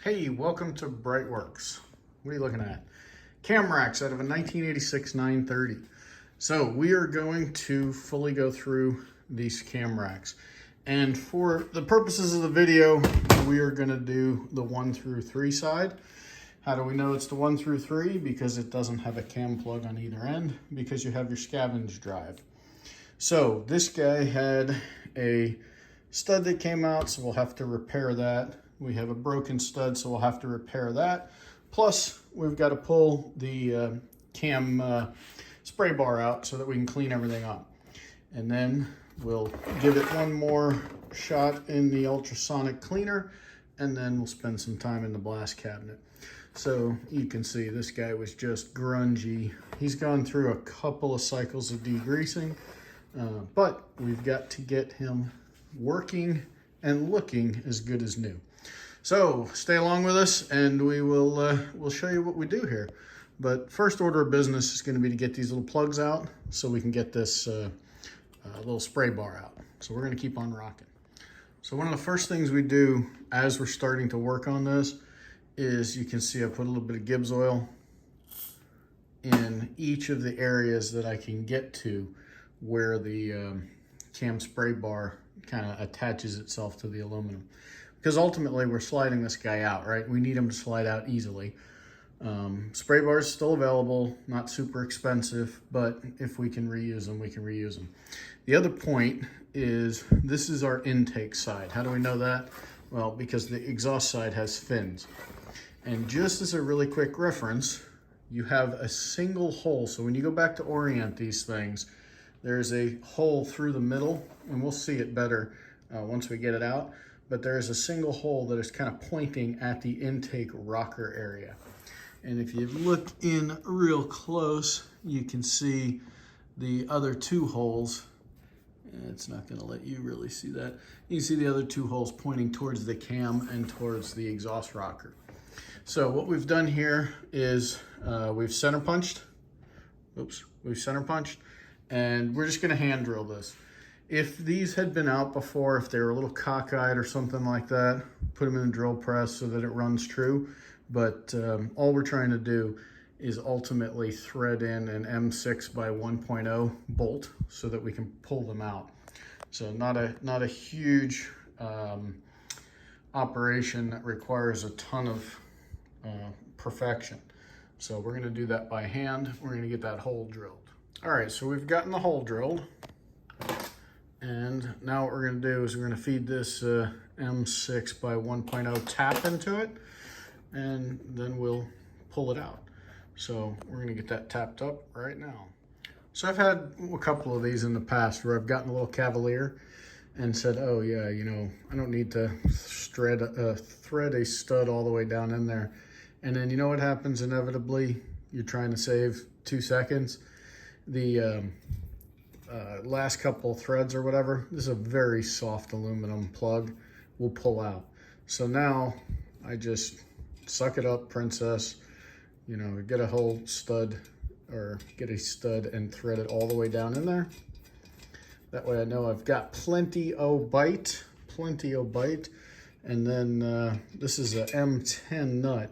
Hey, welcome to BreitWerks. What are you looking at? Cam racks out of a 1986 930. So we are going to fully go through these cam racks. And for the purposes of the video, we are gonna do the 1 through 3 side. How do we know it's the 1 through 3? Because it doesn't have a cam plug on either end, because you have your scavenge drive. So this guy had a stud that came out, so we'll have to repair that. We have a broken stud, so we'll have to repair that. Plus, we've got to pull the cam spray bar out so that we can clean everything up. And then we'll give it one more shot in the ultrasonic cleaner, and then we'll spend some time in the blast cabinet. So you can see this guy was just grungy. He's gone through a couple of cycles of degreasing, but we've got to get him working and looking as good as new. So stay along with us and we'll show you what we do here. But first order of business is going to be to get these little plugs out so we can get this little spray bar out. So we're going to keep on rocking. So one of the first things we do as we're starting to work on this is, you can see I put a little bit of Gibbs oil in each of the areas that I can get to where the cam spray bar kind of attaches itself to the aluminum. Because ultimately we're sliding this guy out, right? We need him to slide out easily. Spray bars still available, not super expensive, but if we can reuse them, we can reuse them. The other point is, this is our intake side. How do we know that? Well, because the exhaust side has fins. And just as a really quick reference, you have a single hole. So when you go back to orient these things, there's a hole through the middle, and we'll see it better once we get it out. But there is a single hole that is kind of pointing at the intake rocker area. And if you look in real close, you can see the other two holes. It's not going to let you really see that. You can see the other two holes pointing towards the cam and towards the exhaust rocker. So what we've done here is we've center punched. We've center punched, and we're just going to hand drill this. If these had been out before, if they were a little cockeyed or something like that, put them in a drill press so that it runs true. But all we're trying to do is ultimately thread in an M6 by 1.0 bolt so that we can pull them out. So not a huge operation that requires a ton of perfection. So we're going to do that by hand. We're going to get that hole drilled. All right, so we've gotten the hole drilled. And now what we're going to do is we're going to feed this M6 by 1.0 tap into it, and then we'll pull it out. So we're going to get that tapped up right now. So I've had a couple of these in the past where I've gotten a little cavalier and said, oh yeah, you know, I don't need to thread a stud all the way down in there. And then you know what happens inevitably? You're trying to save 2 seconds. The last couple threads or whatever, this is a very soft aluminum plug, will pull out. So now I just suck it up, princess, you know, get a whole stud, or get a stud and thread it all the way down in there. That way I know I've got plenty of bite. And then this is a M10 nut.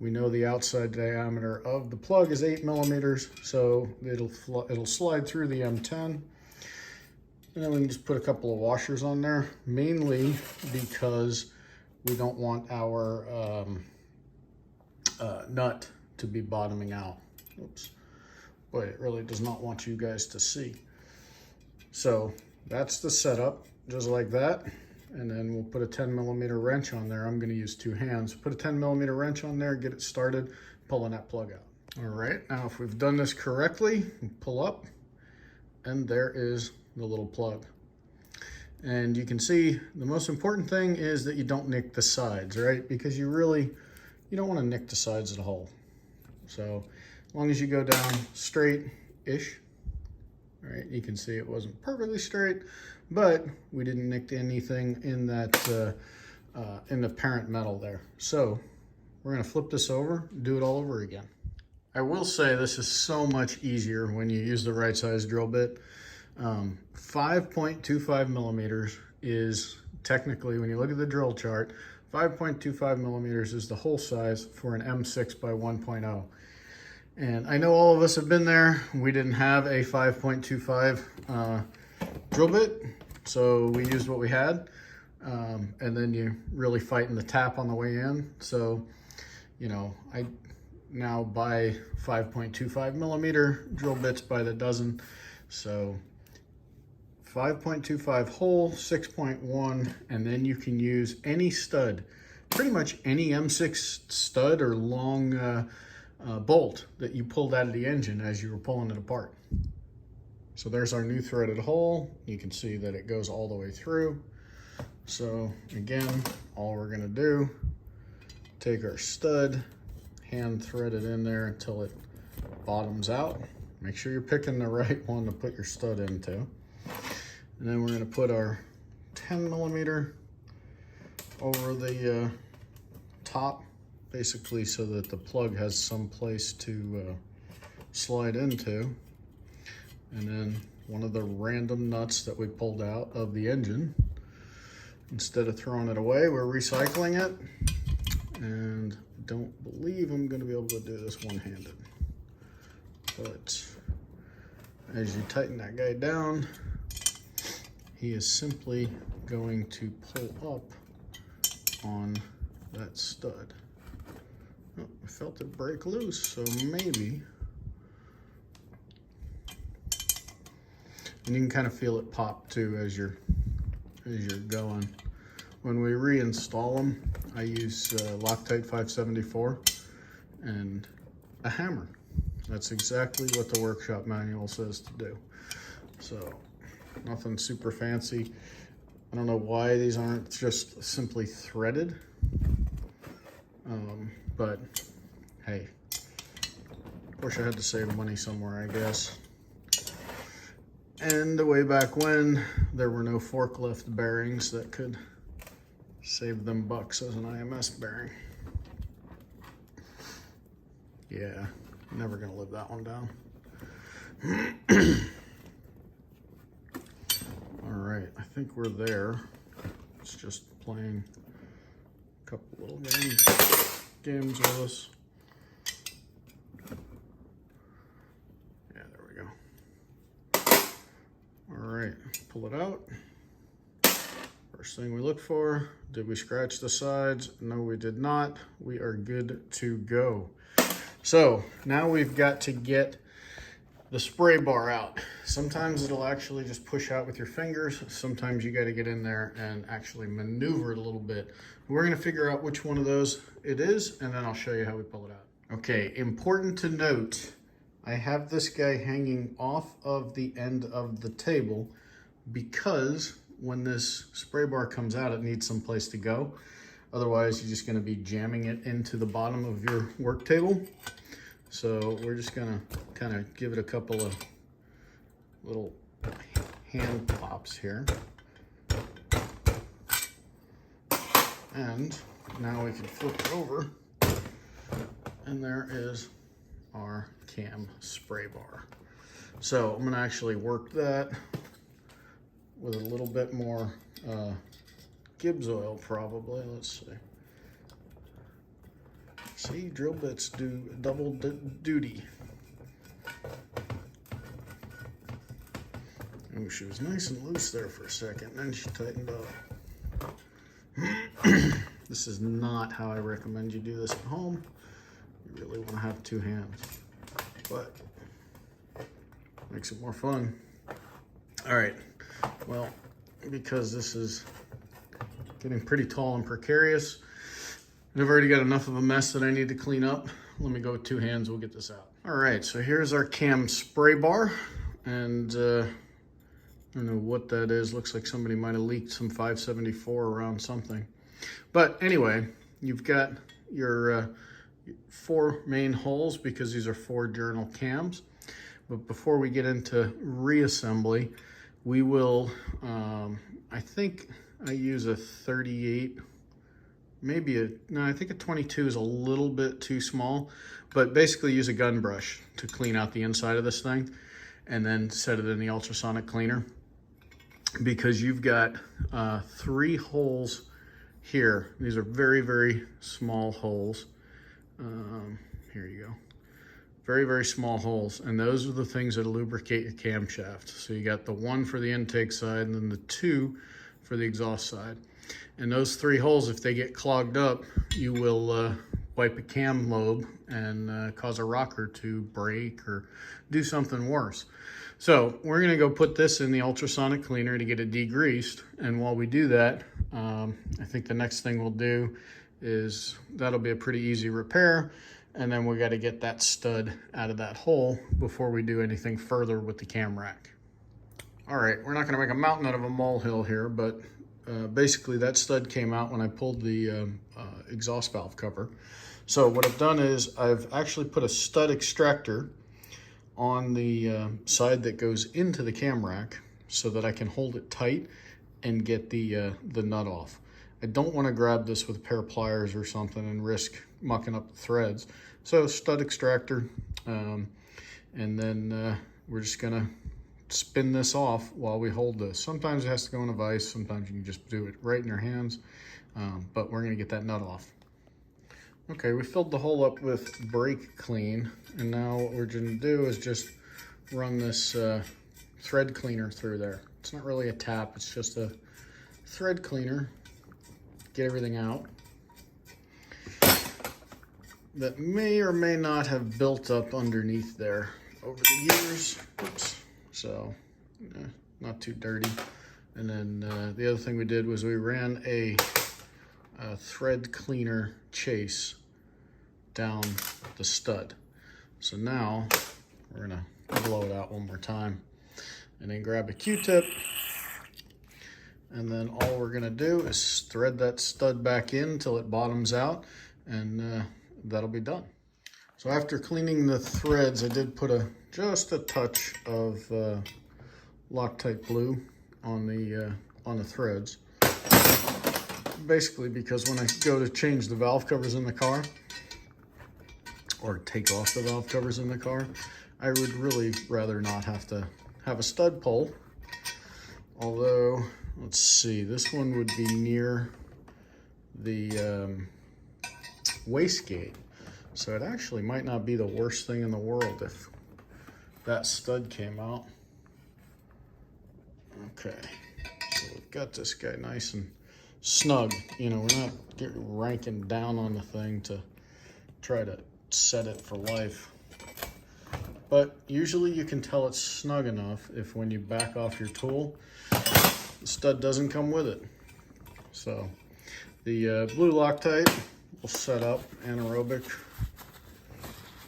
We know the outside diameter of the plug is 8 millimeters, so it'll slide through the M10. And then we can just put a couple of washers on there, mainly because we don't want our nut to be bottoming out. Oops. Boy, it really does not want you guys to see. So that's the setup, just like that. And then we'll put a 10 millimeter wrench on there. I'm gonna use 2 hands. Put a 10 millimeter wrench on there, get it started, pulling that plug out. All right, now if we've done this correctly, pull up, and there is the little plug. And you can see the most important thing is that you don't nick the sides, right? Because you don't wanna nick the sides of the hole. So as long as you go down straight-ish, all right, you can see it wasn't perfectly straight, but we didn't nick anything in that in the parent metal there. So we're gonna flip this over, do it all over again. I will say this is so much easier when you use the right size drill bit. 5.25 millimeters is technically, when you look at the drill chart, 5.25 millimeters is the hole size for an M6 by 1.0. And I know all of us have been there. We didn't have a 5.25 drill bit, so we used what we had. And then you really fighting the tap on the way in. So, you know, I now buy 5.25 millimeter drill bits by the dozen. So 5.25 hole, 6.1, and then you can use any stud, pretty much any M6 stud or long bolt that you pulled out of the engine as you were pulling it apart. So there's our new threaded hole. You can see that it goes all the way through. So again, all we're gonna do, take our stud, hand thread it in there until it bottoms out. Make sure you're picking the right one to put your stud into. And then we're gonna put our 10 millimeter over the top, basically so that the plug has some place to slide into. And then one of the random nuts that we pulled out of the engine, instead of throwing it away, we're recycling it. And I don't believe I'm gonna be able to do this one-handed. But as you tighten that guy down, he is simply going to pull up on that stud. Oh, I felt it break loose, so maybe. And you can kind of feel it pop too as you're going. When we reinstall them, I use Loctite 574 and a hammer. That's exactly what the workshop manual says to do. So nothing super fancy. I don't know why these aren't just simply threaded, but hey, wish I had to save money somewhere, I guess. And way back when, there were no forklift bearings that could save them bucks as an IMS bearing. Yeah, never gonna live that one down. All right, I think we're there. It's just playing a couple little games with us. Yeah, there we go. All right, pull it out. First thing we look for, did we scratch the sides? No, we did not. We are good to go. So now we've got to get the spray bar out. Sometimes it'll actually just push out with your fingers. Sometimes you got to get in there and actually maneuver it a little bit. We're going to figure out which one of those it is, and then I'll show you how we pull it out. Okay, important to note, I have this guy hanging off of the end of the table because when this spray bar comes out, it needs some place to go. Otherwise, you're just going to be jamming it into the bottom of your work table. So we're just going to kind of give it a couple of little hand pops here. And now we can flip it over. And there is our cam spray bar. So I'm going to actually work that with a little bit more Gibbs oil probably. Let's see. See, drill bits do double duty. Oh, she was nice and loose there for a second, then she tightened up. This is not how I recommend you do this at home. You really want to have two hands, but makes it more fun. All right, well, because this is getting pretty tall and precarious, and I've already got enough of a mess that I need to clean up. Let me go with two hands, we'll get this out. All right, so here's our cam spray bar, and I don't know what that is. Looks like somebody might have leaked some 574 around something. But anyway, you've got your 4 main holes because these are 4 journal cams. But before we get into reassembly, we will, I think I use a 38, I think a 22 is a little bit too small, but basically use a gun brush to clean out the inside of this thing and then set it in the ultrasonic cleaner, because you've got 3 holes here. These are very, very small holes. Here you go. Very, very small holes. And those are the things that lubricate your camshaft. So you got the one for the intake side and then the two for the exhaust side. And those three holes, if they get clogged up, you will wipe a cam lobe and cause a rocker to break or do something worse. So we're gonna go put this in the ultrasonic cleaner to get it degreased. And while we do that, I think the next thing we'll do is that'll be a pretty easy repair. And then we gotta get that stud out of that hole before we do anything further with the cam rack. All right, we're not gonna make a mountain out of a molehill here, but basically that stud came out when I pulled the exhaust valve cover. So what I've done is I've actually put a stud extractor on the side that goes into the cam rack so that I can hold it tight and get the nut off. I don't want to grab this with a pair of pliers or something and risk mucking up the threads. So stud extractor, and then we're just gonna spin this off while we hold this. Sometimes it has to go in a vise, sometimes you can just do it right in your hands, but we're gonna get that nut off. Okay, we filled the hole up with brake clean, and now what we're gonna do is just run this thread cleaner through there. It's not really a tap, it's just a thread cleaner. Get everything out that may or may not have built up underneath there over the years. Oops. So, not too dirty. And then the other thing we did was we ran a thread cleaner chase down the stud. So now we're gonna blow it out one more time and then grab a Q-tip. And then all we're gonna do is thread that stud back in until it bottoms out, and that'll be done. So after cleaning the threads, I did put just a touch of Loctite glue on the threads. Basically because when I go to change the valve covers in the car, or take off the valve covers in the car, I would really rather not have to have a stud pull. Although, let's see, this one would be near the wastegate. So it actually might not be the worst thing in the world if that stud came out. Okay, so we've got this guy nice and snug. You know, we're not ranking down on the thing to try to set it for life. But usually you can tell it's snug enough if when you back off your tool, the stud doesn't come with it. So the blue Loctite will set up anaerobic,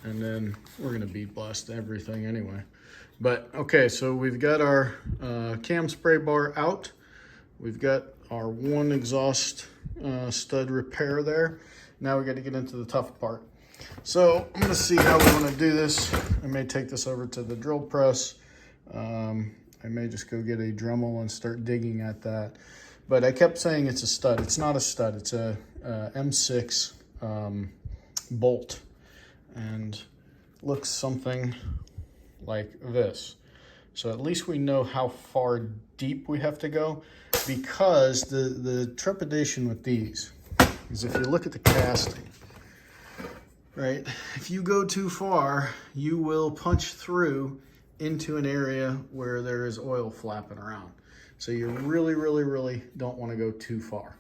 and then we're gonna bead blast everything anyway. But okay, so we've got our cam spray bar out. We've got our one exhaust stud repair there. Now we got to get into the tough part. So I'm gonna see how we wanna do this. I may take this over to the drill press. I may just go get a Dremel and start digging at that. But I kept saying it's a stud. It's not a stud, it's a M6 bolt. And looks something like this. So at least we know how far deep we have to go, because the trepidation with these is if you look at the casting, right? If you go too far, you will punch through into an area where there is oil flapping around. So you really, really, really don't want to go too far.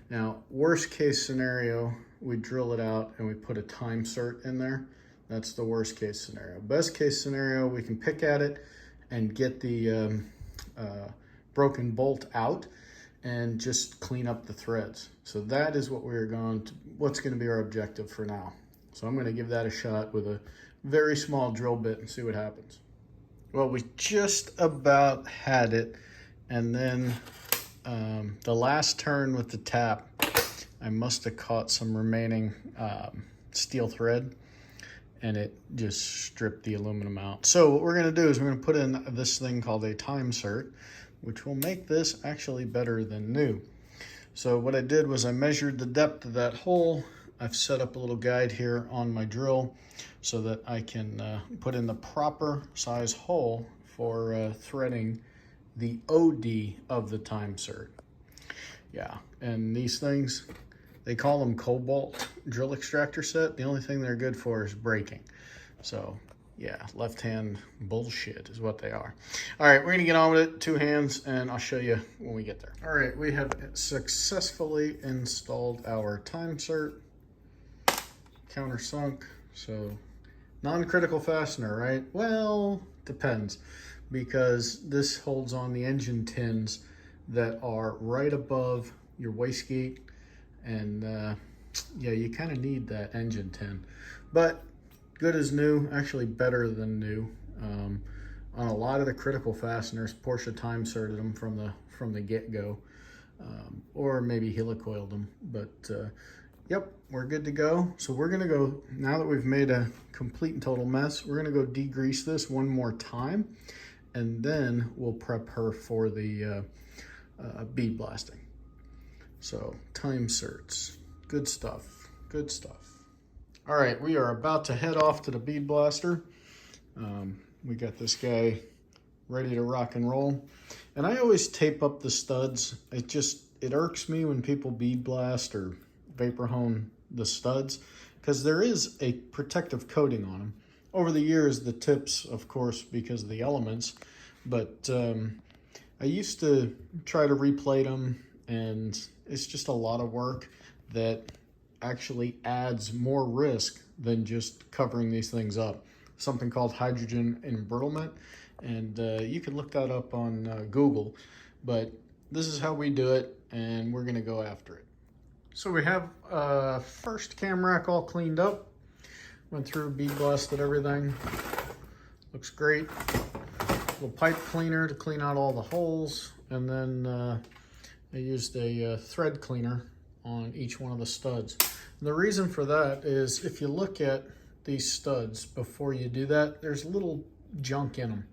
Now, worst case scenario, we drill it out and we put a time cert in there. That's the worst case scenario. Best case scenario, we can pick at it and get the broken bolt out and just clean up the threads. So that is what what's going to be our objective for now. So I'm going to give that a shot with a very small drill bit and see what happens. Well, we just about had it, and then the last turn with the tap, I must have caught some remaining steel thread, and it just stripped the aluminum out. So what we're gonna do is we're gonna put in this thing called a time cert, which will make this actually better than new. So what I did was I measured the depth of that hole. I've set up a little guide here on my drill so that I can put in the proper size hole for threading the OD of the time cert. Yeah, And these things, they call them cobalt drill extractor set. The only thing they're good for is braking. So yeah, left hand bullshit is what they are. All right, we're gonna get on with it, 2 hands, and I'll show you when we get there. All right, we have successfully installed our time cert, countersunk. So non-critical fastener, right? Well, depends, because this holds on the engine tins that are right above your wastegate, and yeah, you kind of need that engine tin, but good as new, actually better than new. On a lot of the critical fasteners, Porsche time certed them from the get-go, or maybe helicoiled them, but yep, we're good to go. So we're gonna go, now that we've made a complete and total mess, we're gonna go degrease this one more time, and then we'll prep her for the bead blasting. So time certs, good stuff, good stuff. All right, we are about to head off to the bead blaster. We got this guy ready to rock and roll. And I always tape up the studs. It irks me when people bead blast or vapor hone the studs, because there is a protective coating on them. Over the years, the tips, of course, because of the elements, but I used to try to replate them, and it's just a lot of work that actually adds more risk than just covering these things up. Something called hydrogen embrittlement, and you can look that up on Google, but this is how we do it, and we're gonna go after it. So we have first cam rack all cleaned up, went through, bead blasted everything, looks great. Little pipe cleaner to clean out all the holes, and then I used a thread cleaner on each one of the studs. And the reason for that is if you look at these studs before you do that, there's little junk in them,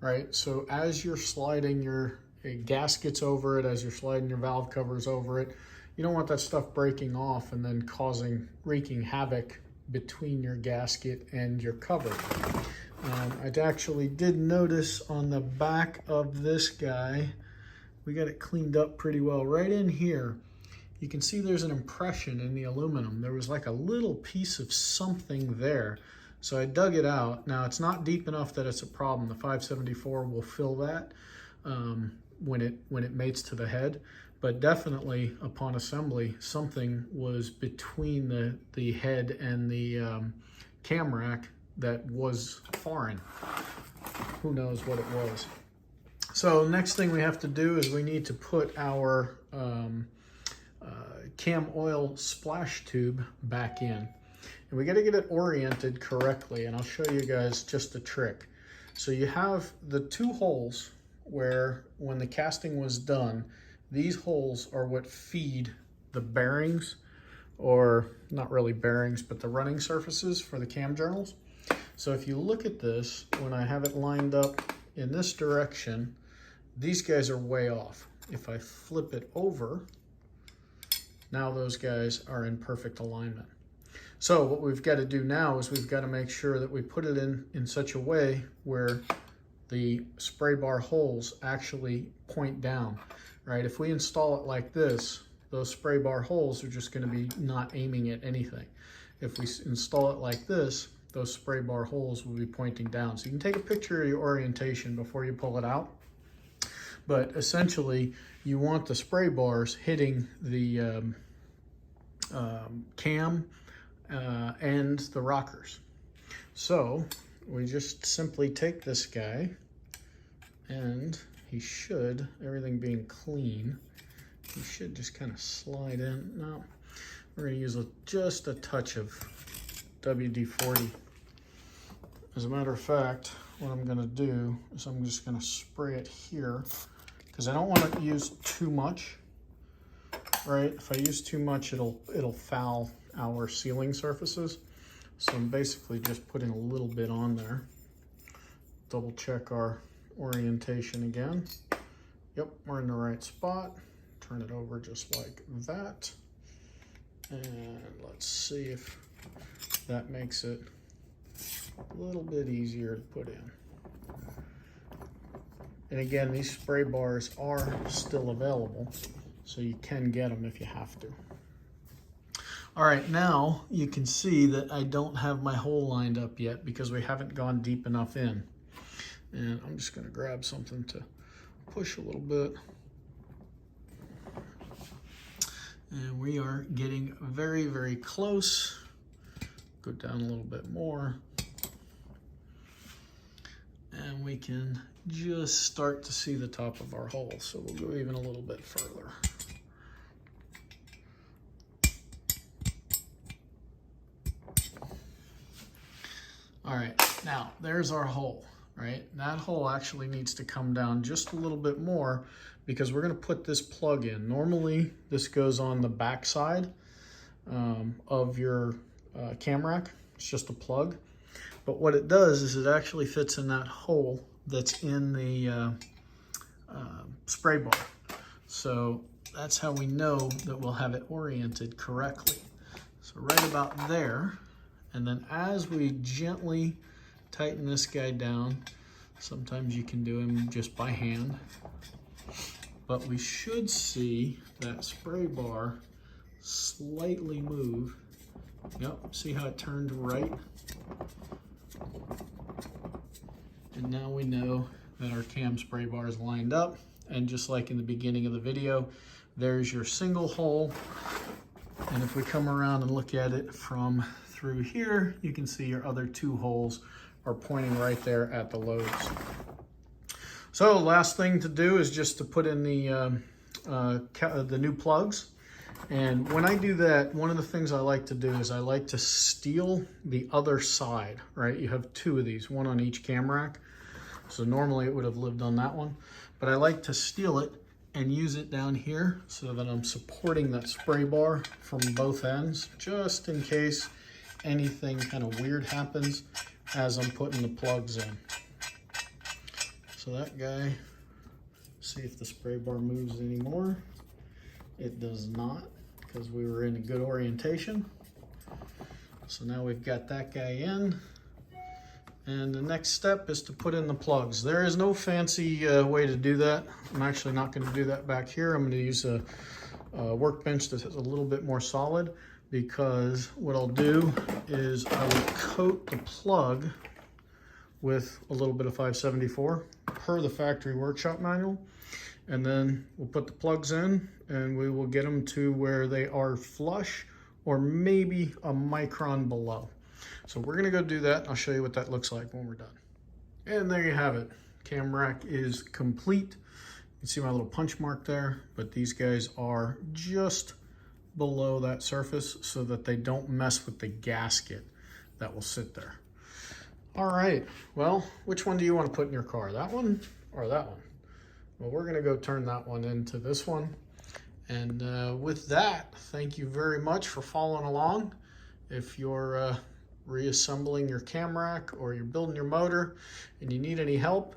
right? So as you're sliding your gaskets over it, as you're sliding your valve covers over it, you don't want that stuff breaking off and then wreaking havoc between your gasket and your cover. I actually did notice on the back of this guy, we got it cleaned up pretty well. Right in here, you can see there's an impression in the aluminum. There was like a little piece of something there. So I dug it out. Now it's not deep enough that it's a problem. The 574 will fill that when it mates to the head. But definitely upon assembly, something was between the head and the cam rack that was foreign. Who knows what it was. So next thing we have to do is we need to put our cam oil splash tube back in. And we got to get it oriented correctly, and I'll show you guys just a trick. So you have the 2 holes where when the casting was done, these holes are what feed the bearings, or not really bearings, but the running surfaces for the cam journals. So if you look at this, when I have it lined up in this direction, these guys are way off. If I flip it over, now those guys are in perfect alignment. So what we've got to do now is we've got to make sure that we put it in such a way where the spray bar holes actually point down, right? If we install it like this, those spray bar holes are just going to be not aiming at anything. If we install it like this, those spray bar holes will be pointing down. So you can take a picture of your orientation before you pull it out. But essentially, you want the spray bars hitting the cam and the rockers. So we just simply take this guy, and he should, everything being clean, he should just kind of slide in. Now, we're going to use just a touch of WD-40. As a matter of fact, what I'm going to do is I'm just going to spray it here, because I don't want to use too much, right? If I use too much, it'll foul our sealing surfaces. So I'm basically just putting a little bit on there. Double check our orientation again. Yep, we're in the right spot. Turn it over just like that. And let's see if that makes it a little bit easier to put in. And again, these spray bars are still available. so you can get them if you have to. All right, now you can see that I don't have my hole lined up yet because we haven't gone deep enough in. And I'm just gonna grab something to push a little bit. And we are getting very, very close. Go down a little bit more. And we can just start to see the top of our hole. So we'll go even a little bit further. All right, now there's our hole, right? That hole actually needs to come down just a little bit more because we're gonna put this plug in. Normally, this goes on the back side of your cam rack. It's just a plug. But what it does is it actually fits in that hole that's in the spray bar. So that's how we know that we'll have it oriented correctly. So right about there. And then as we gently tighten this guy down, sometimes you can do him just by hand, but we should see that spray bar slightly move. Yep, see how it turned right? And now we know that our cam spray bar is lined up. And just like in the beginning of the video, there's your single hole. And if we come around and look at it from through here, you can see your other two holes are pointing right there at the lobes. So last thing to do is just to put in the new plugs. And when I do that, one of the things I like to do is I like to steel the other side, right? You have two of these, one on each cam rack. So normally it would have lived on that one, but I like to steel it and use it down here so that I'm supporting that spray bar from both ends, just in case anything kind of weird happens as I'm putting the plugs in. So that guy, see if the spray bar moves anymore. It does not, because we were in a good orientation. So now we've got that guy in. And the next step is to put in the plugs. There is no fancy way to do that. I'm actually not going to do that back here. I'm going to use a workbench that's a little bit more solid, because what I'll do is I will coat the plug with a little bit of 574 per the factory workshop manual. And then we'll put the plugs in and we will get them to where they are flush or maybe a micron below. So we're gonna go do that. I'll show you what that looks like when we're done. And there you have it. Cam rack is complete. You can see my little punch mark there, but these guys are just below that surface so that they don't mess with the gasket that will sit there. All right, well, which one do you want to put in your car? That one or that one? Well, we're gonna go turn that one into this one. And with that, thank you very much for following along. If you're reassembling your cam rack or you're building your motor and you need any help,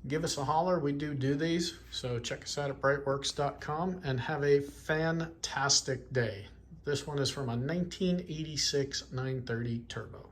give us a holler. We do these. So check us out at BreitWerks.com and have a fantastic day. This one is from a 1986 930 Turbo.